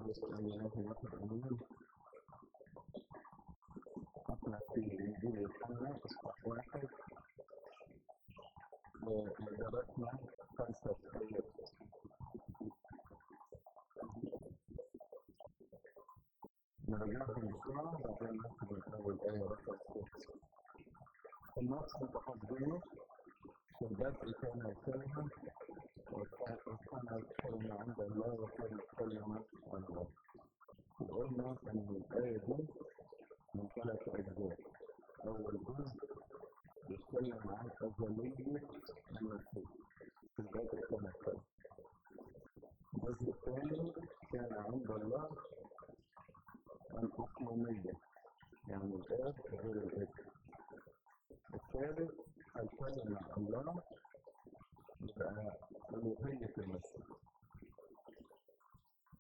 القدس الإله واحد أمين. احنا في انجيل يوحنا الاصحاح 1 ودرسنا 5 آيات. نرجعهم بسرعة بعدين ناخد من أول آية رقم 6. النص متحضرين في البدء كان الكلمة وكان الكلمة عند الله وكان الكلمة الله. وقلنا إن الآية دي من 3 أجزاء. أول جزء بيتكلم عن أزلية المسيح في البدء كان الكلمة. الجزء الثاني كان عند الله الأقلومية، يعني الآب غير الابن. الثالث الكلمة الله يبقى ألوهية المسيح.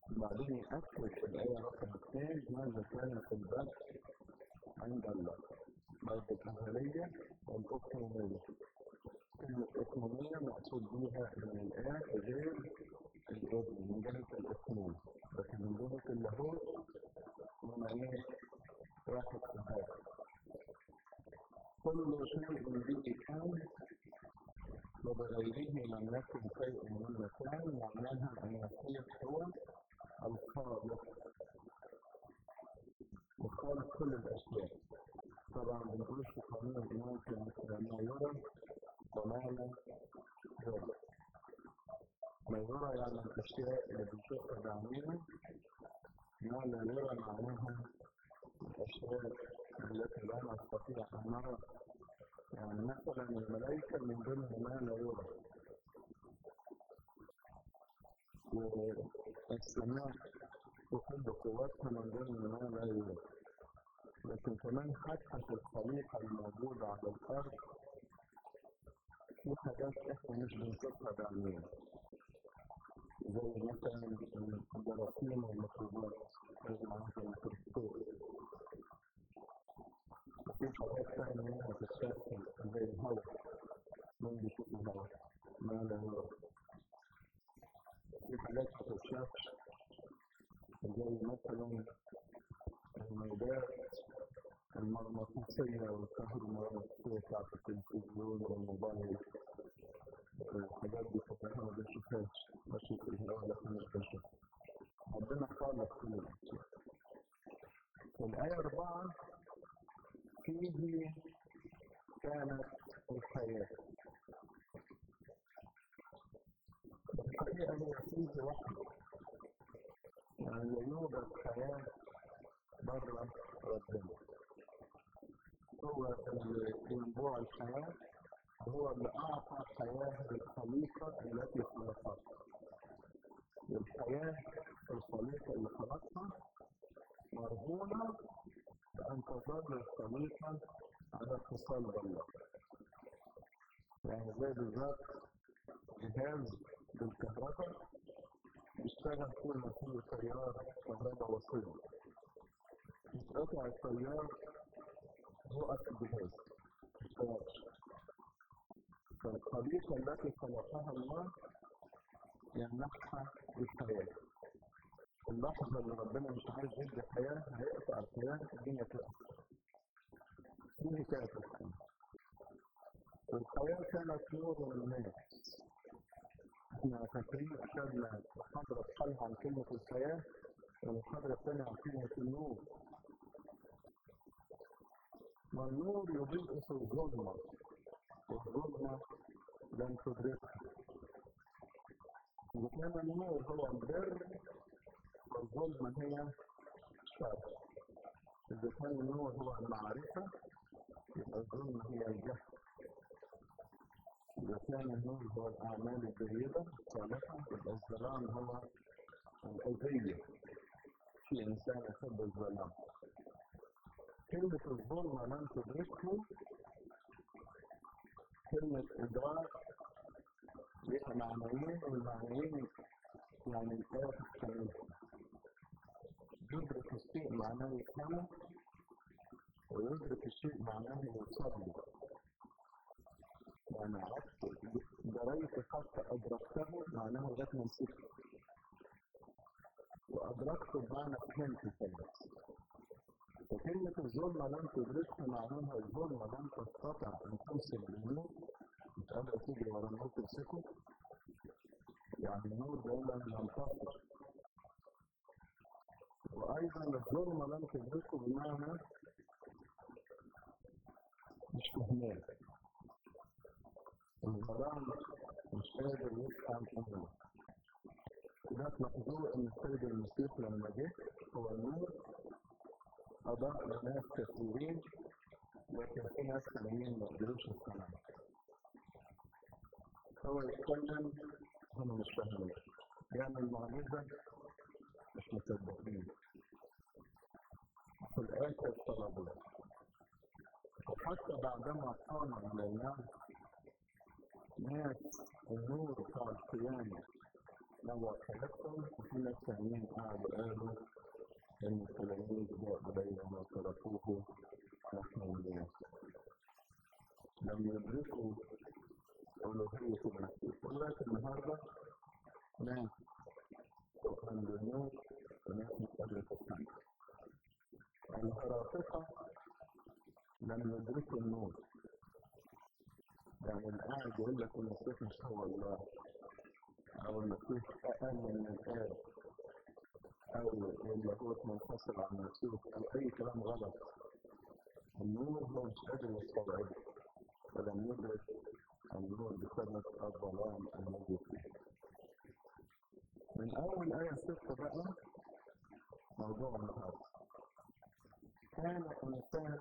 بعدين يأكد في الآية رقم 2 ماذا كان في البدء عند الله، بعد الأزلية والأقلومية. كلمة الأقلومية مقصود بها إن الآب غير الابن من جهة الاثنين، لكن من جهة اللاهوت هما واحد في هذا. كل شيء به كان وبغيره لم يكن شيء مما كان، معناها أن المسيح هو الخالق وخالق كل الأشياء. طبعا بنقول في قانون الإيمان ما يرى وما لا يرى. ما يرى يعني الأشياء اللي بنشوفها بعينينا، ما لا يرى معناها الأشياء التي لا نستطيع أن نرى. يعني مثلا الملائكة من ضمن ما لا يرى، والسماء وكل قواتها من ضمن ما لا يرى. لكن كمان حتى في الخليقة الموجودة على الأرض في حاجات إحنا مش بنشوفها بعينينا، زي مثلا الجراثيم والميكروبات مع الميكروسكوب. وفي حاجات ثانية هتتشكل زي الهواء، من بيشوف الهواء ما لا يرى. في حاجات هتتشاف زي مثلا الموجات المغناطيسية والكهرومغناطيسية بتاعت التلفزيون والموبايل. الحاجات دي كلها ما بنشوفهاش، بشوف الهواء لكن مش بنشوفها. ربنا خالق كل الأشياء. في الآية 4 فيه كانت الحياة. الحقيقة هي فيه وحده، يعني لا يوجد حياة بره ربنا. هو اللي ينبوع الحياة، هو اللي أعطى حياة للخليقة التي خلقها. والحياة الخليقة اللي خلقها مرهونة بأن تظل الخليقة على اتصال بالله. يعني زي بالظبط جهاز بالكهرباء يشتغل طول ما فيه تيار كهرباء وصلي. يتقطع التيار يوقف الجهاز ميشتغلش. فالخليقة التي خلقها الله يمنحها الحياة. اللحظة اللي ربنا مش عايز يدي حياة هيقطع الحياة، الدنيا تقف. دي كانت الحياة. والحياة كانت نور للناس. احنا فاكرين أخذنا محاضرة بحالها عن كلمة الحياة والمحاضرة الثانية عن كلمة النور. والنور يضيء في الظلمة والظلمة لم تدركها. إذا كان النور هو البر والظلمة هي الشر. إذا كان النور هو المعرفة يبقى الظلمة هي الجهل. إذا كان النور هو الأعمال الجيدة الصالحة يبقى الظلام هو الأذية. في إنسان يحب الظلام. كلمة الظلمة لم تدركه كلمة إدراك لها معنيين، والمعنيين يعني الآب يحتملها. يدرك الشيء معناه يفهمه، ويدرك الشيء معناه يوصل. يعني عرفت دريت حتى أدركته معناه لغاية ما نسيته. أدركته بمعنى فهمت الثالث. وكلمة الظلمة لم تدركها معناها الظلمة لم تستطع أن تمسك بالنور، مش قادرة تجري ورا النور تمسكه، يعني النور دايما ينتصر. وأيضا الظلمة لم تدركه بمعنى مش فهمان، الظلام مش قادر يفهم النور. ده تلاحظوه إن السيد المسيح لما جه هو النور أضاء لناس كثيرين، لكن في ناس ثانيين ما قدروش يفهموا. هو يتكلم هم مش فاهمين، يعمل معجزة مش مصدقين، في الآخر طلبوه. وحتى بعدما قام من الناس ناس النور بتاع القيامة نور حياتهم، وفي ناس ثانيين قعدوا قالوا إن التلاميذ جاءوا إلينا وتركوه نحن الناس. لم يدركوا ألوهية المسيح. ولغاية النهاردة ناس تؤمن بالنور وناس مش قادرة تفهم. الهرافقة لم يدركوا النور، يعني القاعد يقول لك المسيح مش هو الله، أو المسيح أقل من الآب، أو اللاهوت منفصل عن المسيح، أو أي كلام غلط. النور هو مش قادر يستوعبه، فلم يدرك النور بسبب الظلام الذي فيه. من أول آية 6 بقى موضوع النهارده. كان إنسان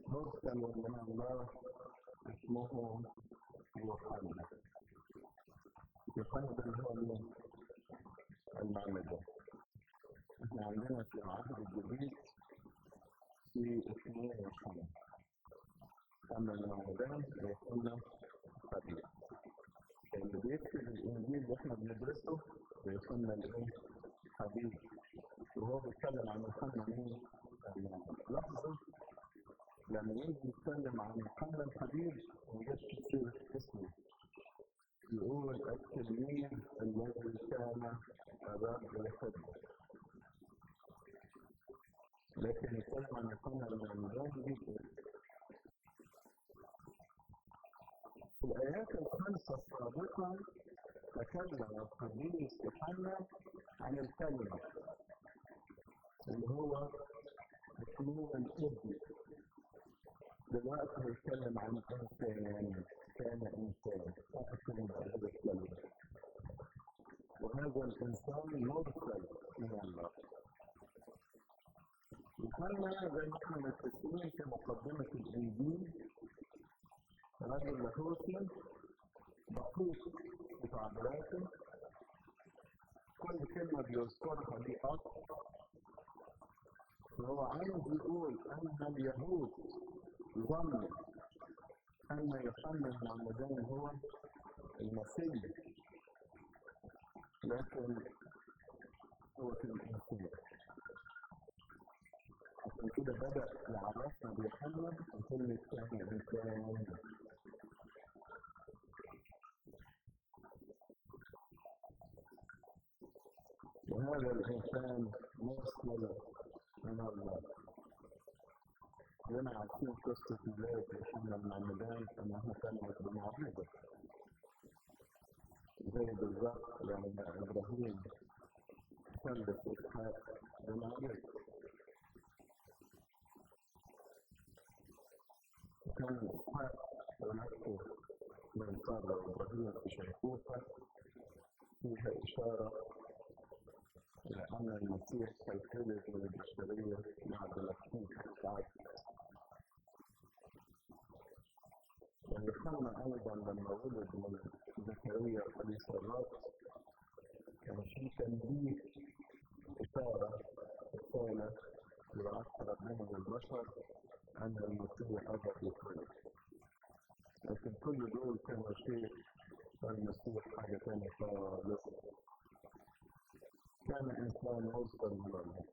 مرسل من الله اسمه يوحنا. يوحنا ده اللي هو مين؟ المعمدان. احنا عندنا في العهد الجديد في 2 يوحنا. أما المعمدان يوحنا فسير. اللي بيكتب الانجيل اللي احنا بندرسه بيوحنا الايه؟ حبيب. وهو بيتكلم عن يوحنا مين؟ لاحظوا لما يجي يتكلم عن يوحنا الحبيب ما جاش كتير اسمه، يقول التلميذ الذي كان الرب يحبه. لكن يتكلم عن يوحنا المعمدان جدا. في الآيات الخمسة السابقة تكلم القديس يوحنا عن الكلمة اللي هو اسمه الابن. دلوقتي بيتكلم عن إنسان، كان إنسان فأكل بهذا الكلمة، وهذا الإنسان مرسل من الله. يوحنا زي ما احنا متفقين في مقدمة الإنجيل رجل لاهوتي دقيق في تعبيراته، كل كلمة بيذكرها دي أصل. وهو عايز يقول أن اليهود ظنوا أن يوحنا المعمدان هو المسيح، لكن هو في الإنسان. عشان كده بدأ يعرفنا بيوحنا بكلمة كان إنسان. وهذا الإنسان مرسل من الله. لنا عارفين قصة ميلاد يوحنا المعمدان أنها كانت بمعجزة، زي بالظبط لما إبراهيم خلف إسحاق بمعجزة. كان إسحاق ونفسه من سارة وإبراهيم في شيخوخة، فيها إشارة إلى أن المسيح سيتولد من البشرية بعد مكتوب الساعات. ويوحنا أيضا لما ولد من زكريا حديث الرب كان في تنبيه، إشارة رسالة يبعثها ربنا للبشر أن المسيح قرب يتولد. لكن كل دول كانوا شيء والمسيح حاجة تانية خالص. كان إنسان مرسل من الله.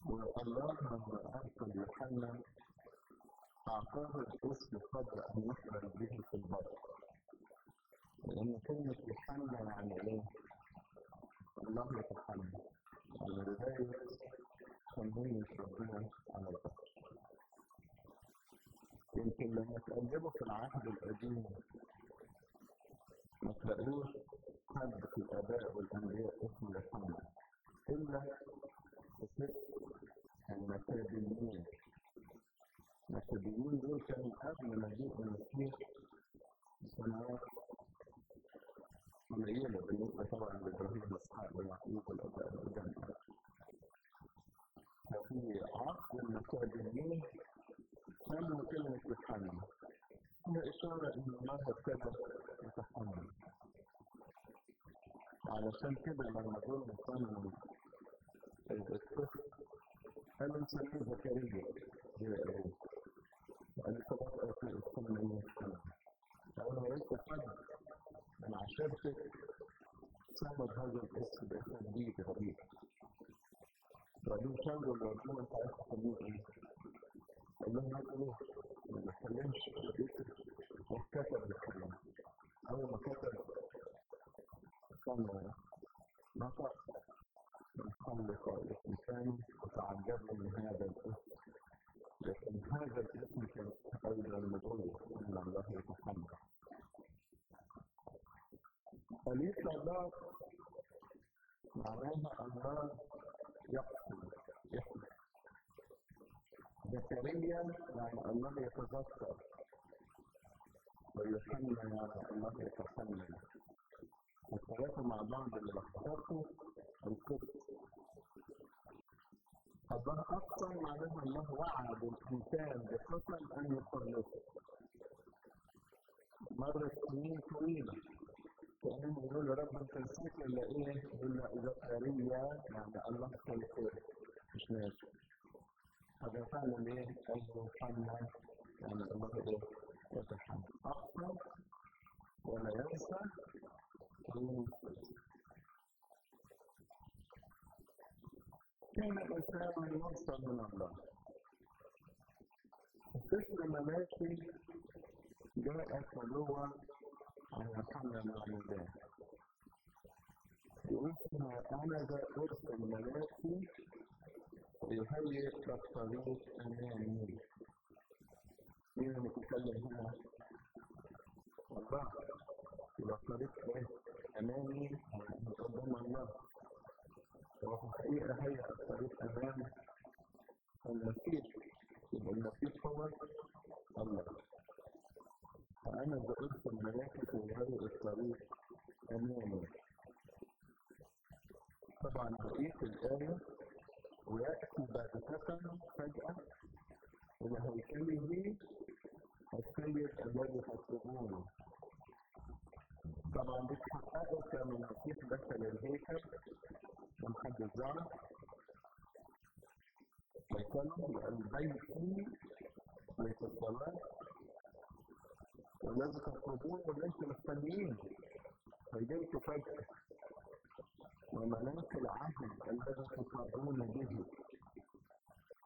والله لما أرسل يوحنا أعطاه الاسم قبل أن يخرج به في البر، لأن كلمة يوحنا يعني إيه؟ تقلبوا في العهد القديم ما تلاقوش حد في الآباء والأنبياء اسمه يوحنا إلا في سفر المسابيين. المسابيين دول كانوا قبل مجيء المسيح بسنوات قليلة بالنسبة طبعا لإبراهيم وإسحاق ويعقوب والآباء القدام. ففي عصر المسابيين سموا كلمة يوحنا، هي إشارة إن الله ابتدى يتحمل. علشان كده لما دول يصنعوا الطفل قالوا نسميه زكريا زي أبوه، قالوا خلاص اسمه يوحنا. قالوا يا ريت حد من عشيرتك سمى هذا الاسم باسم جديد غريب. وبعدين شاوروا الرجل انت عايز تسميه ايه؟ قال لهم ما تقولوش ما اتكلمش وكتب الكلام. اول ما كتب كان نطق خلق اسم ثاني وتعجبوا من هذا الاسم، لكن هذا الاسم كان ايضا مدعو ان الله يتحمل. خليفة الله معناها الله يحكم. زكريا يعني الله يتذكر، ويوحنا يعني الله يتحمل. الثلاثة مع بعض اللي لخبطوا القدس. الله أقسم معناها الله وعد الإنسان بقسم أن يخلصه. مرت سنين طويلة كأنهم يقولوا رب أنت نسيت ولا إيه؟ يقول لا زكريا يعني الله خلقه مش ناسي. هذا فعلا إيه؟ أي يوحنا يعني الله إيه؟ يتحمل. أقسم ولا ينسى كان الإنسان مرسل من الله. السفر ملاكي جاءت نبوة عن يوحنا المعمدان. يقول فيها أنا ذا أرسل ملاكي يهيئ الطريق أمامي. مين المتكلم هنا؟ الله. يبقى الطريق إيه؟ أمامي من قدام الله. وفي الحقيقة هيئ الطريق أمام المسيح. يبقى المسيح هو الله. فأنا ذا أرسل ملاكي يهيئ الطريق أمامي. طبعا بقية الآية ويأتي بعد فجأة إلى هيكله السيد الذي تطلبونه. طبعا دي اتحققت لما المسيح دخل الهيكل من حد الزعم هيكله البيت بيت الصلاة والذي تطلبونه واللي انتم مستنيين فيجيكوا فجأة. وملاك العهد الذي تطلبون به.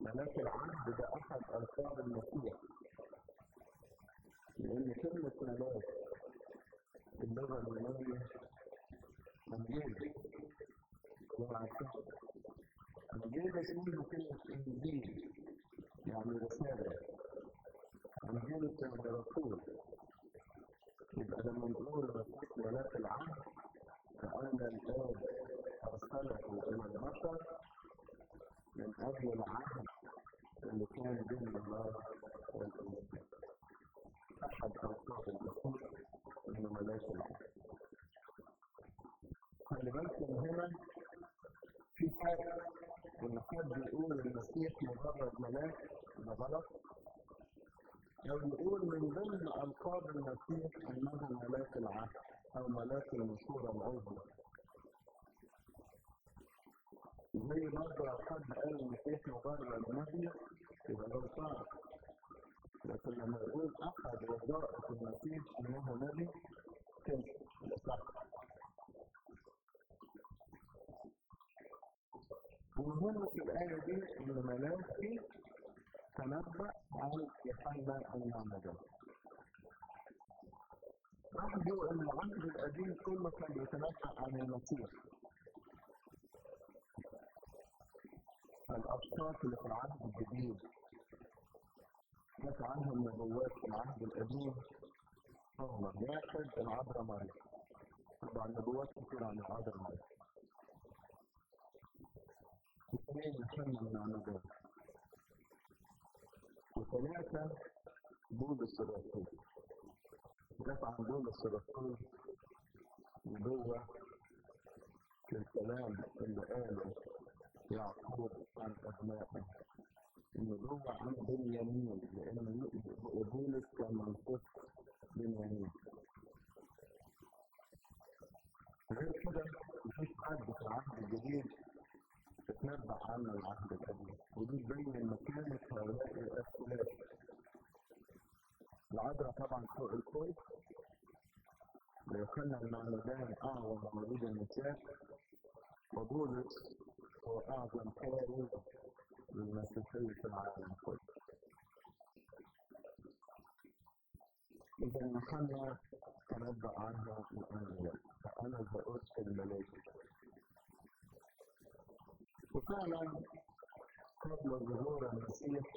ملاك العهد ده أحد ألقاب المسيح، لأن كلمة ملاك باللغة اليونانية انجيل. انجيل اسمه كلمة انجيل يعني رسالة. انجيل كان رسول. يبقى لما نقول المسيح ملاك العهد فأن الآب أرسله إلى البشر من أجل العهد اللي كان بين الله والإنسان. أحد ألقاب المسيح إنه ملاك العهد. خلي بالكم هنا في فرق إن حد يقول المسيح مجرد ملاك ده غلط، أو يقول من ضمن ألقاب المسيح إنه ملاك العهد أو ملاك المشورة العظمى. زي برضه لو حد قال المسيح مجرد نبي يبقى غلطان، لكن لما يقول أحد وظائف المسيح إنه نبي كده يبقى صح. المهم في الآية دي إن ملاكي تنبأ عن يوحنا المعمدان. لاحظوا إن العهد القديم كله كان بيتنبأ عن المسيح. الأشخاص اللي في العهد الجديد جت عنهم نبوات في العهد القديم هم واحد العذراء مريم. طبعا نبوات كتير عن العذراء مريم. اثنين يوحنا المعمدان. وثلاثة بولس الرسول. جت عن بولس الرسول جوه في الكلام اللي قاله يعقوب عن أبنائه إن جوه عن بنيامين، لأن بولس كان منصوص بنيامين. غير كده مفيش حد في العهد الجديد تتنبأ عنه العهد القديم، ودي زي مكانة هؤلاء الأسئلة. العذراء طبعا فوق الكل، ويوحنا المعمدان أعظم مولود النساء، وبولس هو أعظم كارث للمسيحية في العالم كله. إذا يوحنا تنبأ عنه الأنبياء، فأنا زؤوس الملائكة. وفعلا قبل ظهور المسيح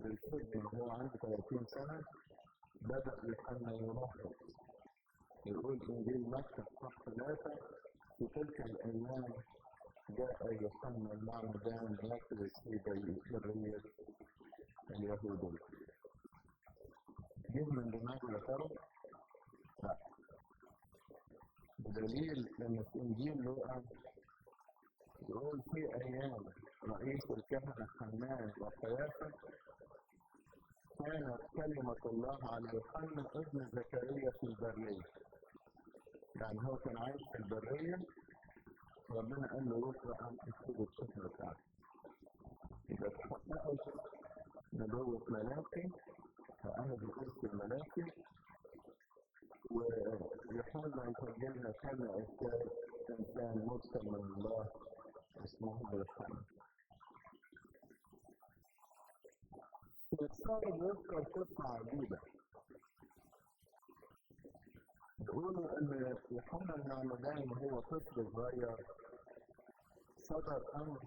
للخدمة وهو عنده 30 سنة بدأ يوحنا يلاحظ. يقول انجيل متى اصحاح 3: في تلك الأيام جاء يوحنا المعمدان يكرز في برية اليهودية. جه من دماغه يا ترى؟ لا. بدليل ان في انجيل لوقا يقول في ايام رئيس الكهنة حنان وقيافة كانت كلمة الله على يوحنا ابن زكريا في البرية. يعني هو كان عايش في البرية، ربنا قال له روح بقى اكتب الشكل بتاعك. إذا تحققت نبوة ملاكي فأنا بقرص الملاكي، ويوحنا يسجلها كان إنسان مرسل من الله اسمه يوحنا. الصادق يذكر قصة عجيبة. يقولوا إن يوحنا المعمدان وهو طفل صغير صدر أمر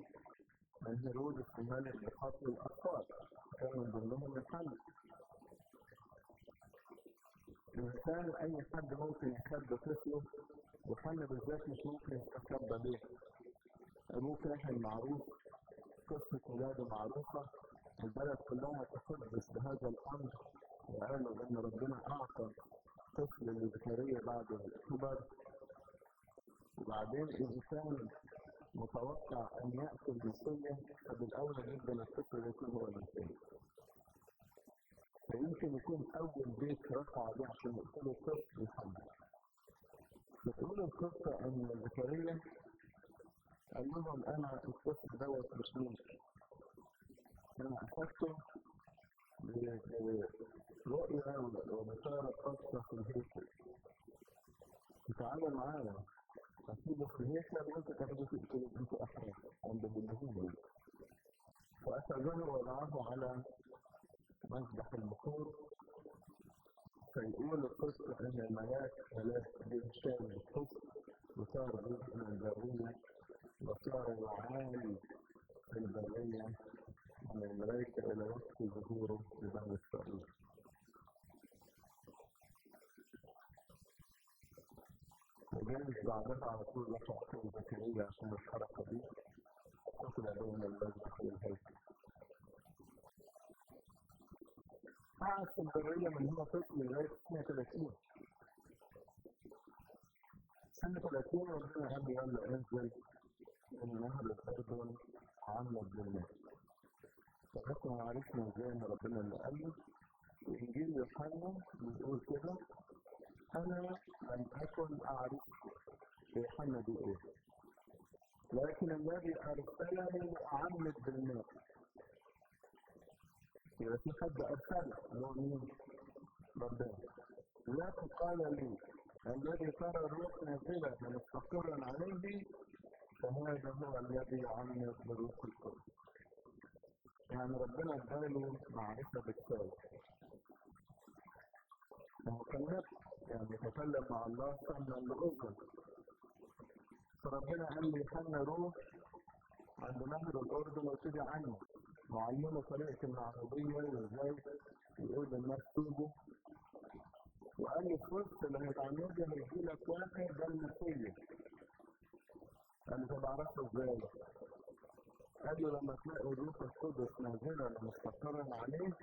من هيرودس الملك بقتل الأطفال، كان من ضمنهم يوحنا. الإنسان أي حد ممكن يخبي طفله، يوحنا بالذات مش ممكن يتخبى ليه. أبوه كاهن معروف، قصة ولاده معروفة، البلد كلها تحدث بهذا الأمر، وقالوا إن ربنا أعطى طفل لزكريا بعد الكبر. وبعدين إذا كان متوقع أن يأتي المسيح فبالأولى جدا الطفل يكون هو المسيح. فيمكن يكون أول بيت رفع عليه عشان يقتلوا الطفل يوحنا. بتقول القصة أن زكريا قال لهم أنا الطفل دوت مش ممكن، أنا أخذته برؤية وبشارة خاصة في الهيكل. تعالوا معايا أسيبه في الهيكل وأنت تاخدوه تقتلوا أنتوا أحرار عند اليهود. فأخذوه ووضعه على مذبح البخور. فيقول القصة أن الملاك بيشتغل الطفل وصار جزء من البرية، وصار يعاني في البرية من الملائكة إلى وقت ظهوره لبني إسرائيل. وجاءت بعدها على طول رفع زكريا عشان الحركة دي قتل بين المذبح والهيكل. قعد في البرية من هو طفل لغاية سنة 30. سنة 30 ربنا قال له يلا انزل من نهر الأردن عاملة بالناس. فاحنا عرفنا ازاي ان ربنا اللي قال له. وإنجيل يوحنا بيقول كده: أنا لم أكن أعرف يوحنا بيقول، لكن الذي أرسلني أعمد بالماء. يبقى في حد أرسله اللي هو مين؟ ربنا. لكن قال لي الذي ترى الروح نازلة مستقرا عليه فهذا هو الذي يعمد بالروح القدس. يعني ربنا اداله معرفة بالتالي. هو كان نفسه يعني يتكلم مع الله سمعا لأذن. فربنا قال لي يوحنا روح عند نهر الأردن وابتدي عنه وعلمه طريقة المعمودية وازاي يقول للناس توبوا، وقال له في وسط اللي هيتعمدوا هيجيلك واحد ده المسيح. قال له طب اعرفه ازاي؟ قال له لما تلاقوا الروح القدس نازلا ومستقرا عليه،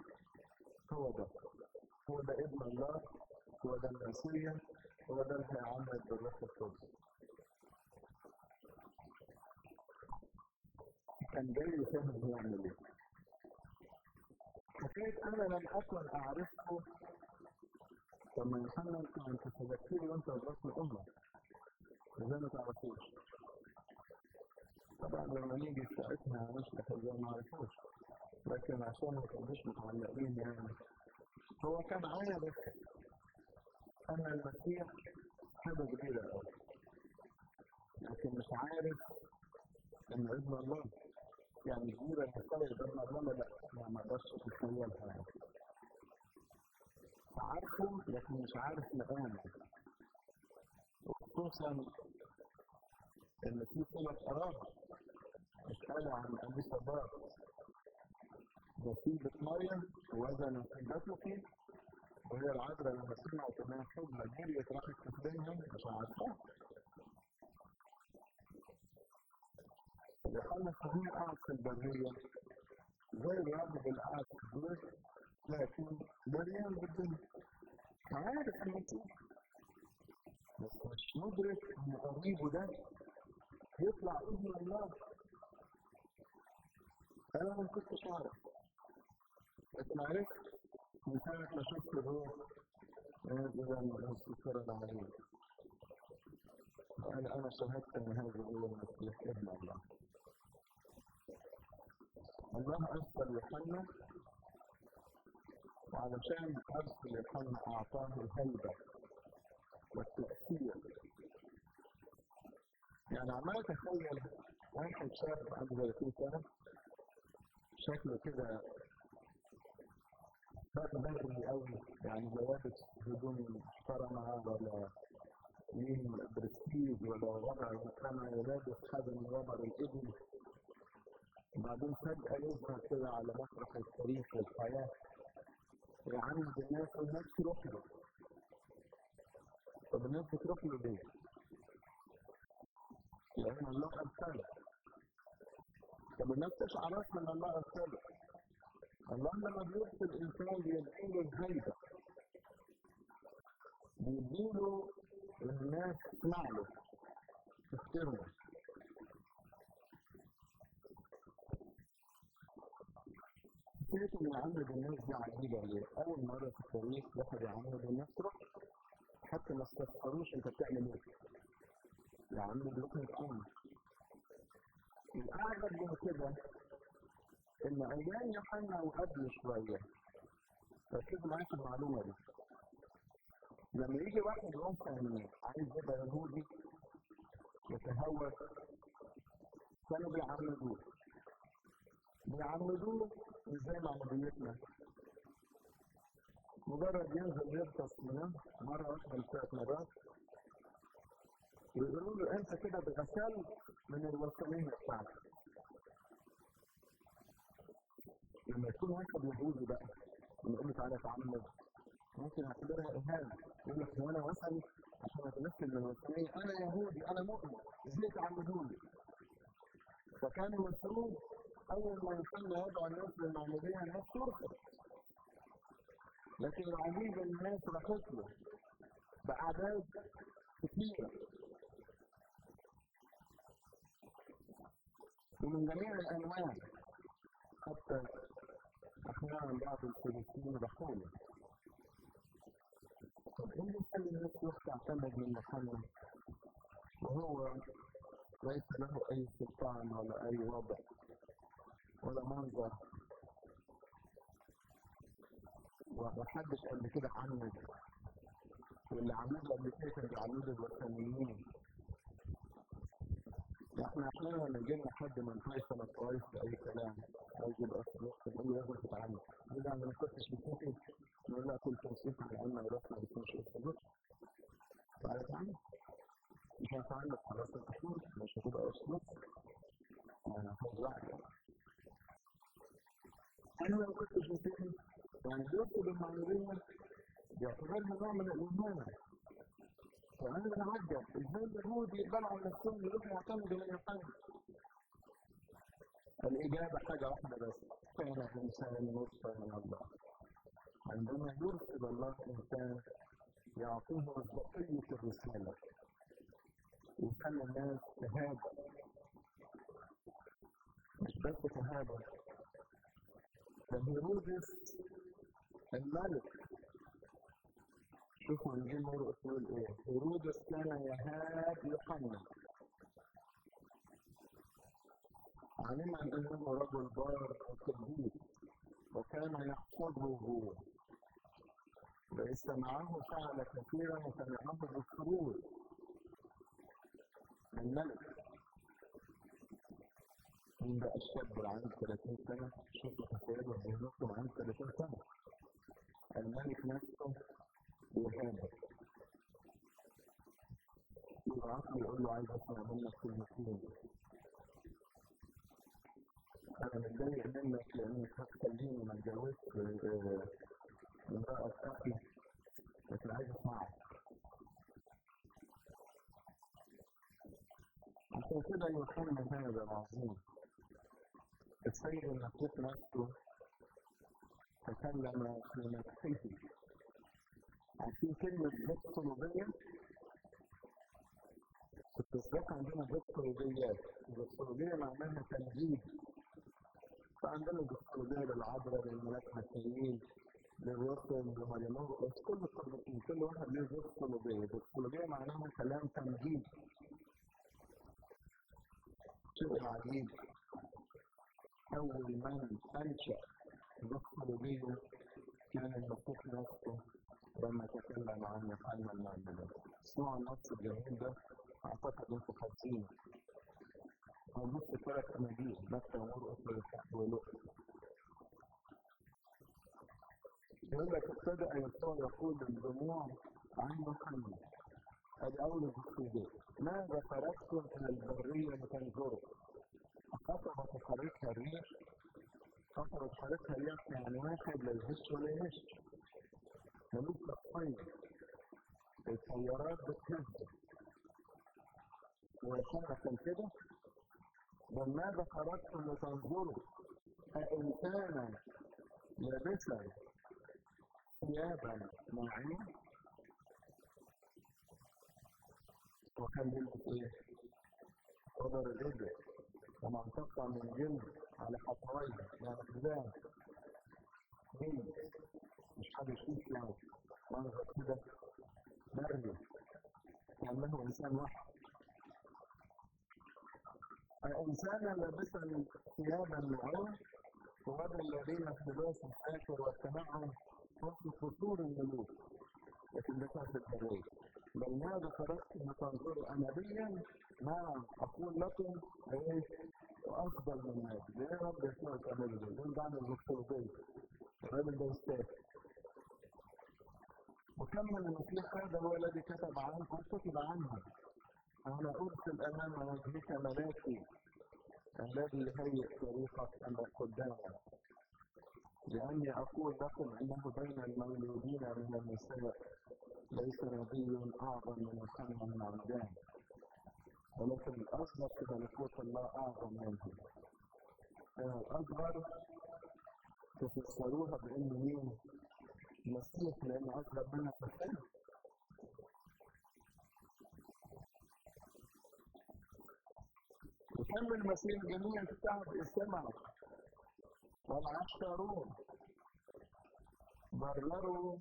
هو ده ابن الله، هو ده المسيح، هو ده اللي هيعمد بالروح القدس. كان جاي يفهم يعمل ايه. حكاية انا لم اكن اعرفه. طب ما يوحنا انت تذكري وانت في بطن امك، ازاي ما تعرفوش؟ طبعا لما نيجي ساعتها هنشرح ازاي ما عرفوش، لكن عشان ما تبقوش متعلقين يعني. هو كان عارف ان المسيح حاجه كبيره قوي، لكن مش عارف ان ابن الله. يعني كبيره المسألة ابن الله لا ما اقدرش اتخيلها يعني. عارفه لكن مش عارف مقامه، وخصوصا ان في 3 آراء اتقالوا عن ابي صباح. نصيبة مية ووزن نصيبته، وهي العذراء لما سمعت انها حبلى جريت راحت تخدمهم عشان عارفاها. يوحنا صحيح قاعد في البرية زي الراجل اللي قاعد في البيت، لكن مليان بالدنيا، عارف المسيح بس مش مدرك ان قريبه ده يطلع ابن الله. انا ما كنتش اعرف، لكن عرفت من ساعة ما شفت الروح إذا المستقر عليه. أنا شهدت أن هذا هو المسيح ابن الله. الله أرسل يوحنا، وعلشان أرسل يوحنا أعطاه الهيبة والتأثير. يعني عمال أتخيل واحد شاب عنده 30 سنة شكله كده شاب بدري قوي، يعني لا لابس هدوم محترمة ولا ليه برستيج ولا وضع مجتمعي، لابس حاجة من وضع الإبل، وبعدين فجأة يظهر كده على مسرح التاريخ والحياة يعمد الناس والناس تروح له. طب الناس بتروح له ليه؟ لأن الله أرسله. طب الناس تشعر أصلا أن الله أرسله. الله لما بيرسل الإنسان بيديله الهيبة، بيديله الناس تسمع له تحترمه. كيف يعمد الناس دي عجيبة ليه؟ أول مرة في التاريخ واحد يعمد الناس تروح حتى ما استفسروش أنت بتعمل إيه. يعمد ركن الأمر. الأعجب من كده إن أيام يوحنا وقبل شوية، ركزوا معايا في المعلومة دي. لما يجي واحد مثلا عايز يبقى يهودي يتهور، كانوا بيعمدوه ازاي معموديتنا؟ مجرد ينزل يغطس هنا مرة واحدة ل3 مرات، ويقولوا له انت كده اتغسلت من الوثنية بتاعتك. لما يكون واحد يهودي بقى ونقول له تعالى تعمد، ممكن اعتبرها اهانة. يقول لك هو انا وثني عشان اتمثل من الوثنية؟ انا يهودي، انا مؤمن، ازاي تعمدوني؟ فكان المفروض اول ما يوحنا يدعو الناس للمعمودية الناس ترفض، لكن العجيب الناس راحت له بأعداد كثيرة ومن جميع الأنواع، حتى أحيانا بعض الفلسطينيين راحوا له. طب إيه اللي يخلي الناس تروح تعتمد من يوحنا وهو ليس له أي سلطان ولا أي وضع ولا منظر، ومحدش قبل كده عمد، واللي عمد قبل كده كان بيعمدوا الوثنيين؟ احنا احيانا لما يجيلنا حد من طائفة من الطوائف بأي كلام عايز يبقى صديق، نقول له لازم تتعلم. يقول لي انا ما كنتش بتوفي، نقول له كنت وصيت على ان ورثنا ما يكونش صديق. تعالى تعالى مش هنتعلم خلاص الأصول، مش هتبقى أسلوب هتوزعك. أنا ما كنتش مسيحي، يعني بيرفض المعنوية بيعتبرها نوع من الإيمان. فأنا بتعجب إزاي اليهود يقبلوا على نفسهم يروحوا يعتمدوا على يوحنا؟ الإجابة حاجة واحدة بس، كان إنسان مرسل من الله. عندما يرسل الله إنسان يعطيه مصداقية الرسالة ويخلي الناس تهاب، مش بس تهاب. هيرودس الملك، شوفوا انجيل مرقس يقول ايه، هيرودس كان يهاب يوحنا علما انه رجل بار وقديس وكان يحفظه، واذ سمعه فعل كثيرا وسمعه بالسرور. الملك من بقى الشاب اللي عنده 30 سنة، شوفوا تخيلوا ذهنكم عنده 30 سنة، الملك نفسه بيهابه يبعث له يقول له عايز اسمع منك كلمتين، انا متضايق منك لانك هتخليني ما اتجوزش امرأة اخي، لكن عايز اسمعك. عشان كده يوحنا هذا العظيم السيد المسيح نفسه تكلم في نفسه. عارفين كلمة دكتورولوجية؟ في التسبيح عندنا دكتورولوجيات، الدكتورولوجية معناها تمجيد، فعندنا دكتورولوجية للعذراء، للملاك مسيحيين، للرسل، لمريموس، كل القديسين، كل واحد له دكتورولوجية. دكتورولوجية معناها كلام تمجيد. شيء عجيب، أول من أنشأ دكتورولوجية كان المسيح نفسه لما تكلم عن يوحنا المعمدان. اسمعوا النص الجميل ده، اعتقد انتم حافظينه. موجود في 3 اناجيل، متى ومرقس ولوقا. يقول لك ابتدأ يسوع يقول بالدموع عن يوحنا، ادي اول الدكتورولوجية، ماذا خرجتم الى البرية لتنظروا؟ قصبت حركها الريح، قصبت حركها الريح يعني واحد لا يهش ولا يهش، ملوك شخصية، السيارات بتهز، ويوحنا كان كده. بل ماذا خرجتم لتنظروا؟ أإنسانا لابسا ثيابا ناعمة؟ وكان بيلبس ايه؟ قدر الإبل وما انتقى من جلد على حصويه، يعني حزام جلد، مش حاجة شيك يعني، منظر كده بري، كأنه إنسان واحد. إنسانا لابسا ثيابا ناعمة، وهذا الذين في لباس الحاشر والتنعم وفي قصور الملوك، لكن ده كان في البرية. بل ماذا خرجتم لتنظروا نبيا؟ نعم أقول لكم إيه وأفضل من نبي. ليه رب يسوع تعمل ده؟ ليه بعد الدكتورولوجية؟ الراجل ده يستاهل. وكمل المسيح هذا هو الذي كتب عنه أنا أرسل أمام وجهك ملاكي الذي يهيئ طريقك أمام قدامك، لأني أقول لكم أنه بين المولودين من النساء ليس نبي أعظم من يوحنا المعمدان، ولكن الأصغر في ملكوت الله أعظم منه. الأصغر تفسروها بأنه مين؟ المسيح، لأنه أصغر منه في السن. وكم المسيح جميع الشعب استمعوا والعشرون برروا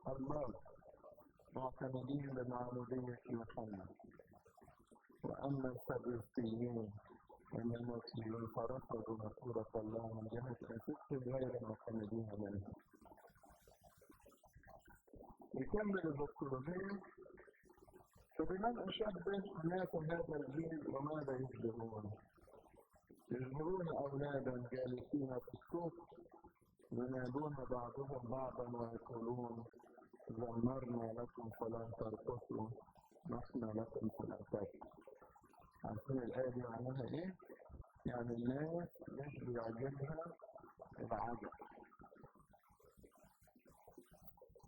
الله معتمدين بمعمودية يوحنا. وأما الفريسيين والمسيحيين فرفضوا مشورة الله من جهة أنفسهم غير معتمدين منه. يكمل الدكتورولوجية، فبمن أشبه أناس هذا الجيل وماذا يشبهون؟ يشبهون أولادا جالسين في السوق ينادون بعضهم بعضا ويقولون زمرنا لكم فلن ترقصوا، نحن لكم فلن ترقصوا. عارفين الآية دي معناها إيه؟ يعني الناس مش بيعجبها العجب.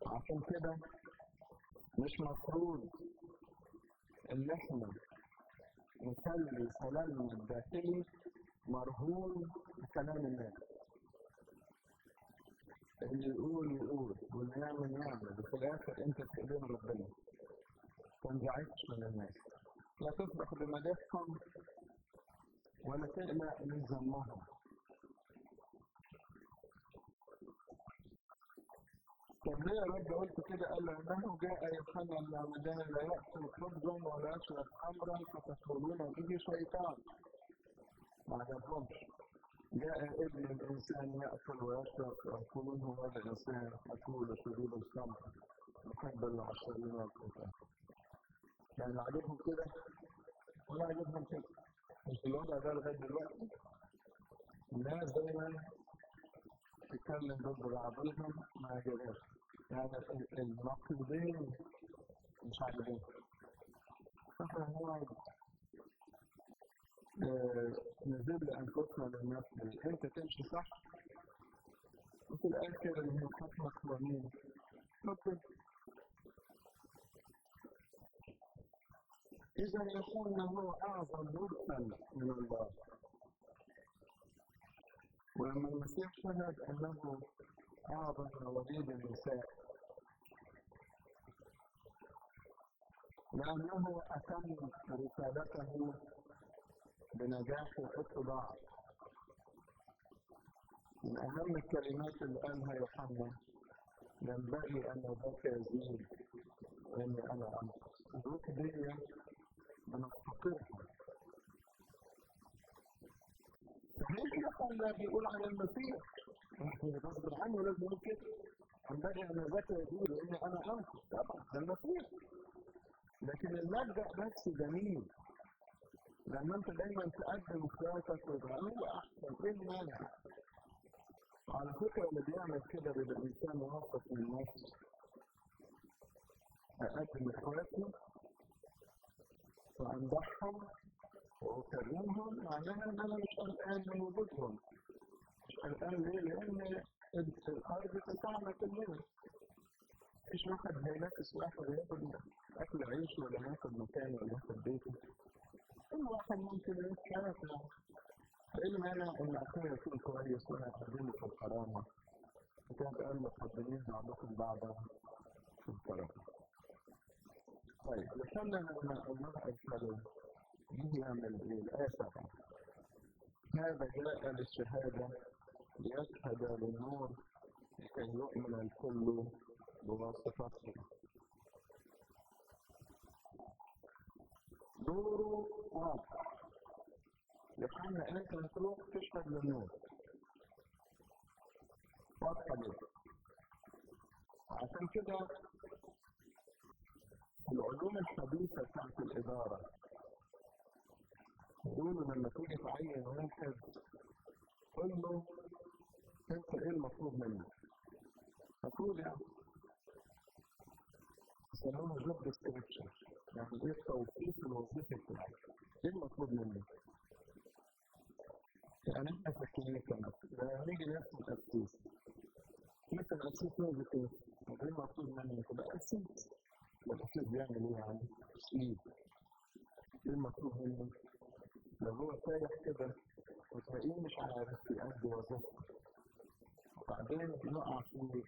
عشان كده مش مفروض ان احنا نخلي سلامنا الداخلي مرهون بكلام الناس. اللي يقول واللي يعمل وفي الاخر انت تقدم ربنا. تنزعجش من الناس، لا تفرح بمدحهم ولا تقلق من ذمهم. طب ليه يا رب قلت كده؟ قال لأنه جاء يوحنا المعمدان لا يأكل خبزا ولا يشرب خمرا فتقولون به شيطان. ما عجبهمش. جاء ابن الإنسان يأكل ويشرب ويقولون هو هذا الإنسان أكل وشرب الخمر محب العشرين والقتال. يعني عجبهم كده ولا عجبهم كده؟ مش الوضع ده لغاية دلوقتي؟ الناس دايما تتكلم ضد بعضهم ما عجبهاش. يعني النقيضين مش عاجبين. فاحنا هنقعد نذل انفسنا للنفس. انت تمشي صح وفي الاخر اللي هيحكمك هو مين؟ ربنا. اذا يوحنا هو اعظم مرسل من الله. ولما المسيح شهد انه اعظم مواليد النساء لأنه أتم رسالته بنجاح واتضاع. من أهم الكلمات اللي قالها يوحنا ينبغي أن ذاك يزيد وإني أنا أنقص. الروح دي بنفتقرها. صحيح يوحنا بيقول عن المسيح غصب عنه لازم يقول كده. ينبغي أن ذاك يزيد وإني أنا أنقص. طبعا ده المسيح. لكن المبدأ نفسه جميل. لما انت دايما تقدم اخواتك ويبقى هو احسن، ايه المانع؟ على فكرة اللي بيعمل كده بيبقى انسان واثق من نفسه. اقدم اخواتي وامدحهم واكرمهم معناها ان انا مش قلقان من وجودهم. مش قلقان ليه؟ لان الارض بتاعنا كلنا. مفيش واحد هينافس واحد ياخد اكل عيش ولا ياخد مكان ولا ياخد بيته. كل واحد ممكن يعيش حياته. ايه المانع ان اخويا يكون كويس وانا اقدمه في الكرامه؟ وكان قال مقدمين بعضكم بعضا في الكرامه. طيب لسنا لما الله ارسله يجي يعمل ايه؟ الايه 7. هذا جاء للشهاده ليشهد للنور لكي يؤمن الكل بواسطته. دوره واضح. يوحنا انت تروح تشهد للنور. واضحه جدا. عشان كده العلوم الحديثه بتاعت الاداره يقولوا لما تيجي تعين واحد قول له انت ايه المطلوب منك؟ هتقول يعني يسموها جوب ديسكريبشن. يعني ايه التوصيف الوظيفي بتاعك؟ ايه المطلوب منك؟ يعني احنا في الكلينيكا مثلا نيجي نرسم تأسيس. مثلا تأسيس وظيفي. ايه المطلوب منك؟ تبقى تأسيس. التأسيس بيعمل ايه يعني؟ تشييد. ايه المطلوب منك؟ لو هو سايح كده وتلاقيه مش عارف يأدي وظيفته. وبعدين يقع في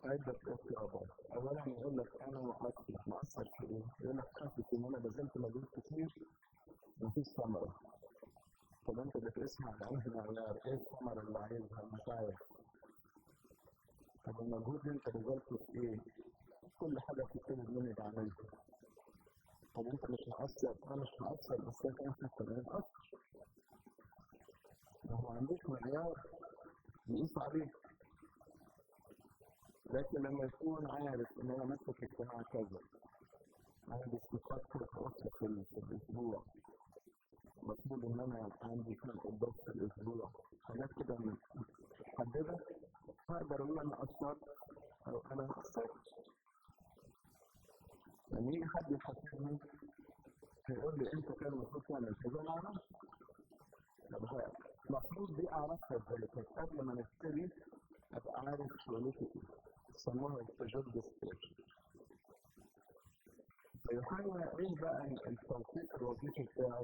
عدة اضطرابات. أولاً يقول لك أنا مقصر في إيه؟ يقول لك خافت إن أنا بذلت مجهود كتير ومفيش ثمرة. طب أنت بتقيسها على أنهي معيار؟ إيه الثمرة اللي عايزها؟ مش عارف. طب المجهود اللي أنت بذلته في إيه؟ كل حاجة بتطلب مني بعملها. طب أنت مش مقصر؟ أنا مش مقصر بس أنت كمان مقصر. ما هو عندك معيار يقيس عليه. لكن لما يكون عارف ان انا ماسك اجتماع كذا عندي استفاد في الاسبوع مطلوب ان انا عندي 2 قداس في الاسبوع حاجات كده محدده هقدر اقول انا قصرت او انا ما قصرتش. لما يجي حد يحاسبني هيقول لي انت كان المفروض تعمل كذا انا عملت. المفروض دي اعرفها ازاي؟ قبل ما نبتدي ابقى عارف شغلتي ايه. يسموها التجربة ستيج. يوحنا ايه بقى التوقيت الوظيفي بتاعه؟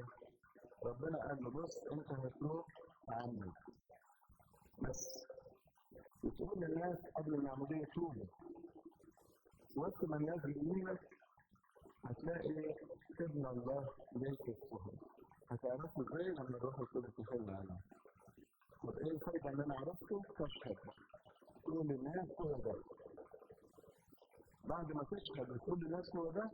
ربنا قال له بص انت هتروح عني بس وتقول للناس قبل المعمودية توبوا، وقت ما الناس يجيلك هتلاقي ابن الله ليك الصهر. هتعرفوا ازاي لما الروح القدس يحل عليك. طب ايه الفايدة ان انا عرفته؟ تشهد تقول للناس هو ده. بعد ما تشهد وتقول للناس هو ده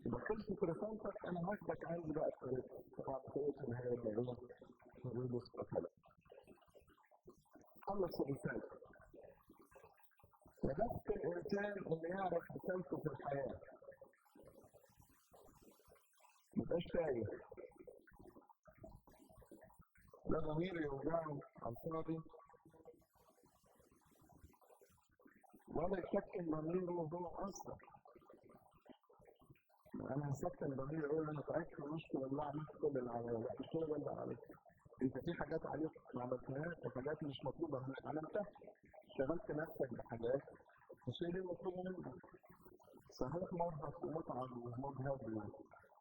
يبقى خلصت رسالتك. انا هاخدك عندي بقى الطريقة. طبعا الطريقة اللي هي العلوم الرولوس وكذا. خلص الرسالة. وبس الانسان اللي يعرف رسالته في الحياة مبقاش تايه. لا ضمير يوجعه على الفاضي ولا يسكن ضميره وهو اصلا. انا هسكن ضميري اقول انا تعبت ومشكلة الله عملت كل اللي عليا. لا مش هو اللي عليك. انت في حاجات عليك ما عملتهاش وحاجات مش مطلوبة منك عملتها. شغلت نفسك بحاجات مش هي دي المطلوبة منك. صحيح مرهق ومتعب ومجهد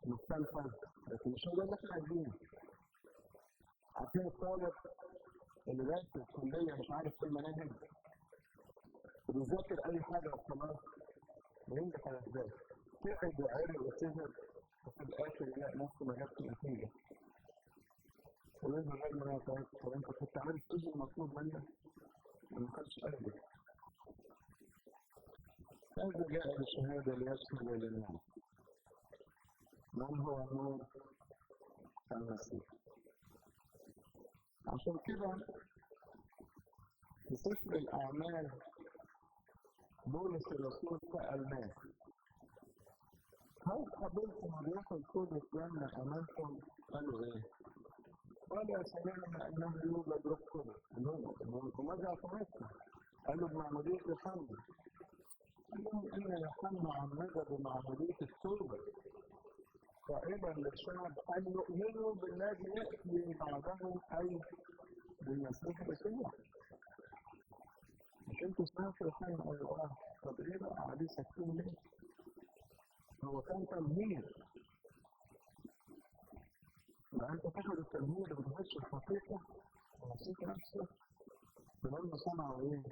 ومستنفذ لكن مش هو ده اللي احنا عايزينه. عارفين الطالب اللي جاي في الكلية مش عارف ايه المناهج وبيذاكر اي حاجة وخلاص بينجح على ازاي؟ تعب وعرق وسهر وفي الاخر يلاقي نفسه ما جابش نتيجة. ويظهر غير ما انا تعبت. طب انت كنت عارف ايه المطلوب منك؟ ما كانش قلبك. هذا جاء بالشهادة ليشهد للناس من هو نور المسيح. عشان كده في سفر الأعمال بولس الرسول سأل ناس هل قبلتم الروح القدس لما آمنتم؟ قالوا إيه؟ قالوا سمعنا أنه يوجد روح قدس. وماذا أفعلتم؟ قالوا بمعمودية يوحنا. قال لهم إن يوحنا عمد بمعمودية التوبة قائلا للشعب أن يؤمنوا بالذي يأتي بعده أي بالمسيح يسوع. مش انتوا سمعتوا يوحنا قالوا طب ايه بقى قاعدين ساكتين ليه؟ هو كان تمهيد. يبقى انت تاخد التمهيد وتخش الحقيقة المسيح نفسه. فلما سمعوا ايه؟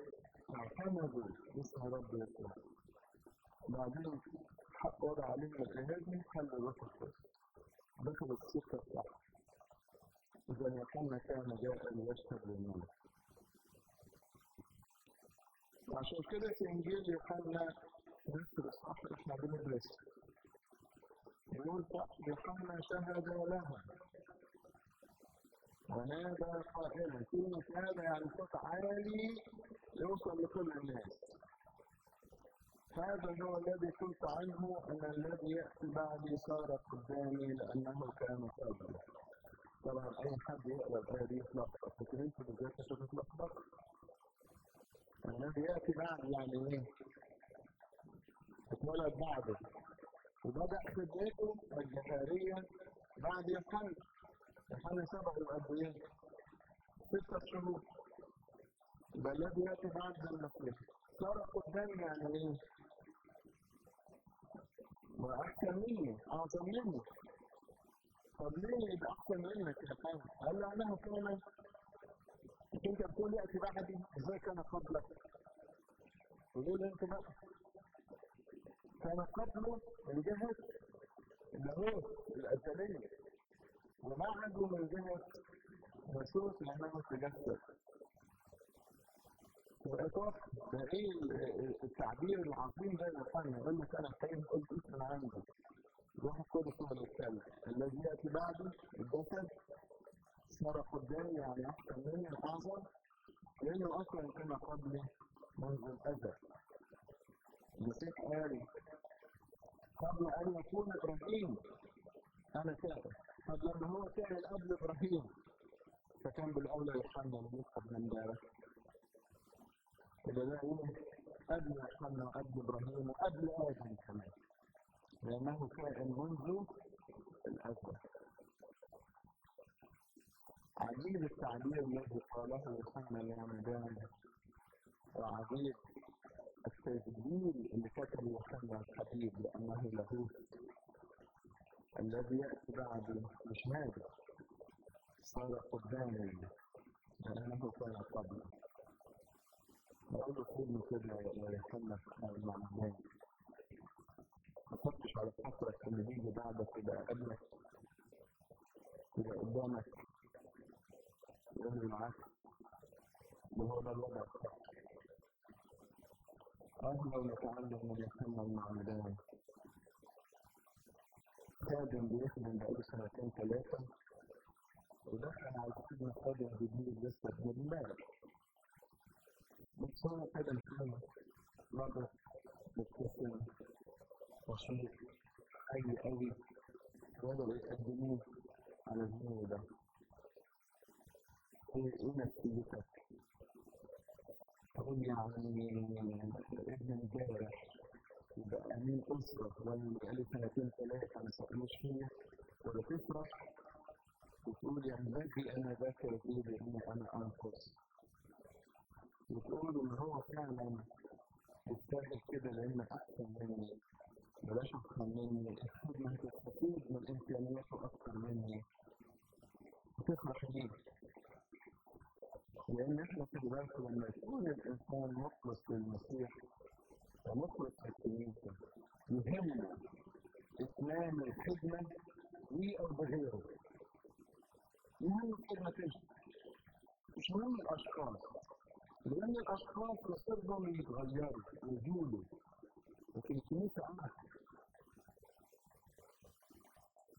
اعتمدوا باسم رب يسوع. بعدين حق وضع عليهم الإهانة خلوا الروح القدس. دخل السكة الصح. إذا يوحنا كان جاء ليشهد للناس. وعشان كده في انجيل يوحنا نفس الاصحاح اللي احنا بندرسه يقول يوحنا شهد لها ونادى قائلا. كلمة هذا يعني صوت عالي يوصل لكل الناس. هذا هو الذي قلت عنه ان الذي يأتي بعدي صار قدامي لانه كان قبلي. طبعا اي حد يقرا الايه دي يتلخبط لكن انتوا بالذات مش هتتلخبطوا. الذي يأتي بعد يعني ايه؟ اتولد بعده وبدأ خدمته الجهارية بعد يوحنا. يوحنا سبقه قد ايه؟ 6 شهور. يبقى الذي يأتي بعد المسيح صار قدامي يعني ايه؟ وأحسن مني أعظم مني. طب ليه يبقى أحسن منك يا يوحنا؟ قال له أنه كان انت بتقول يأتي بعدي ازاي كان قبلك؟ قولوا لي انت بقى. كان قبله من جهة اللاهوت الأزلية وبعده من جهة ناسوت لأنه تجسد. ده ايه التعبير العظيم ده يا يوحنا؟ يقول لك انا كان قلت اسم عندي روح القدس هو اللي يتكلم. الذي يأتي بعدي الجسد صار قدامي يعني أحسن مني الأعظم لأنه أصلا كان قبلي منذ الأزل. المسيح قال قبل أن يكون إبراهيم أنا كائن. طب لما هو كائن قبل إبراهيم فكان بالأولى يوحنا اللي يكتب من داره. إذا ده إيه؟ قبل يوحنا وقبل إبراهيم وقبل آدم كمان لأنه كائن منذ الأزل. عجيب التعبير الذي قاله يوحنا المعمدان، وعجيب التسجيل اللي كتبه يوحنا الحبيب، لأنه لاهوت الذي يأتي بعده بشهادة صار قدامي لأنه كان قبله. بقول له كلمة كده يا يوحنا المعمدان، ما تحطش على خاطرك اللي بيجي بعدك يبقى قبلك يبقى قدامك يقول معاك، وهو ده الوضع الصح. لو نتعلم من يوحنا المعمدان، خادم بيخدم بقاله سنتين ثلاثة ودخل على خدمة خادم جديد لسه ابن امبارح، بس هو خادم كان نظر مبتسم بسيط قوي وقدروا يقدموه على الزمن ده. ايه نفسيتك؟ تقول يعني ابن امبارح يبقى امين اسره ولا بقالي سنتين ثلاثه ما سالوش فيا، ولا تفرح وتقول يعني باجي انا ذاكر دي لاني انا انقص، وتقول ان هو فعلا يستاهل كده لان احسن مني، بلاش احسن مني، الخدمه هتستفيد من امكانياته اكثر مني، وتفرح ليه. لان احنا في بالك لما يكون الانسان مخلص للمسيح ومخلص للكنيسه يهمه اتمام الخدمه ليه او بغيره، يهم الخدمه تمشي، مش مهم الاشخاص، لان الاشخاص يصيرهم يتغيروا ويزولوا، وفي الكنيسه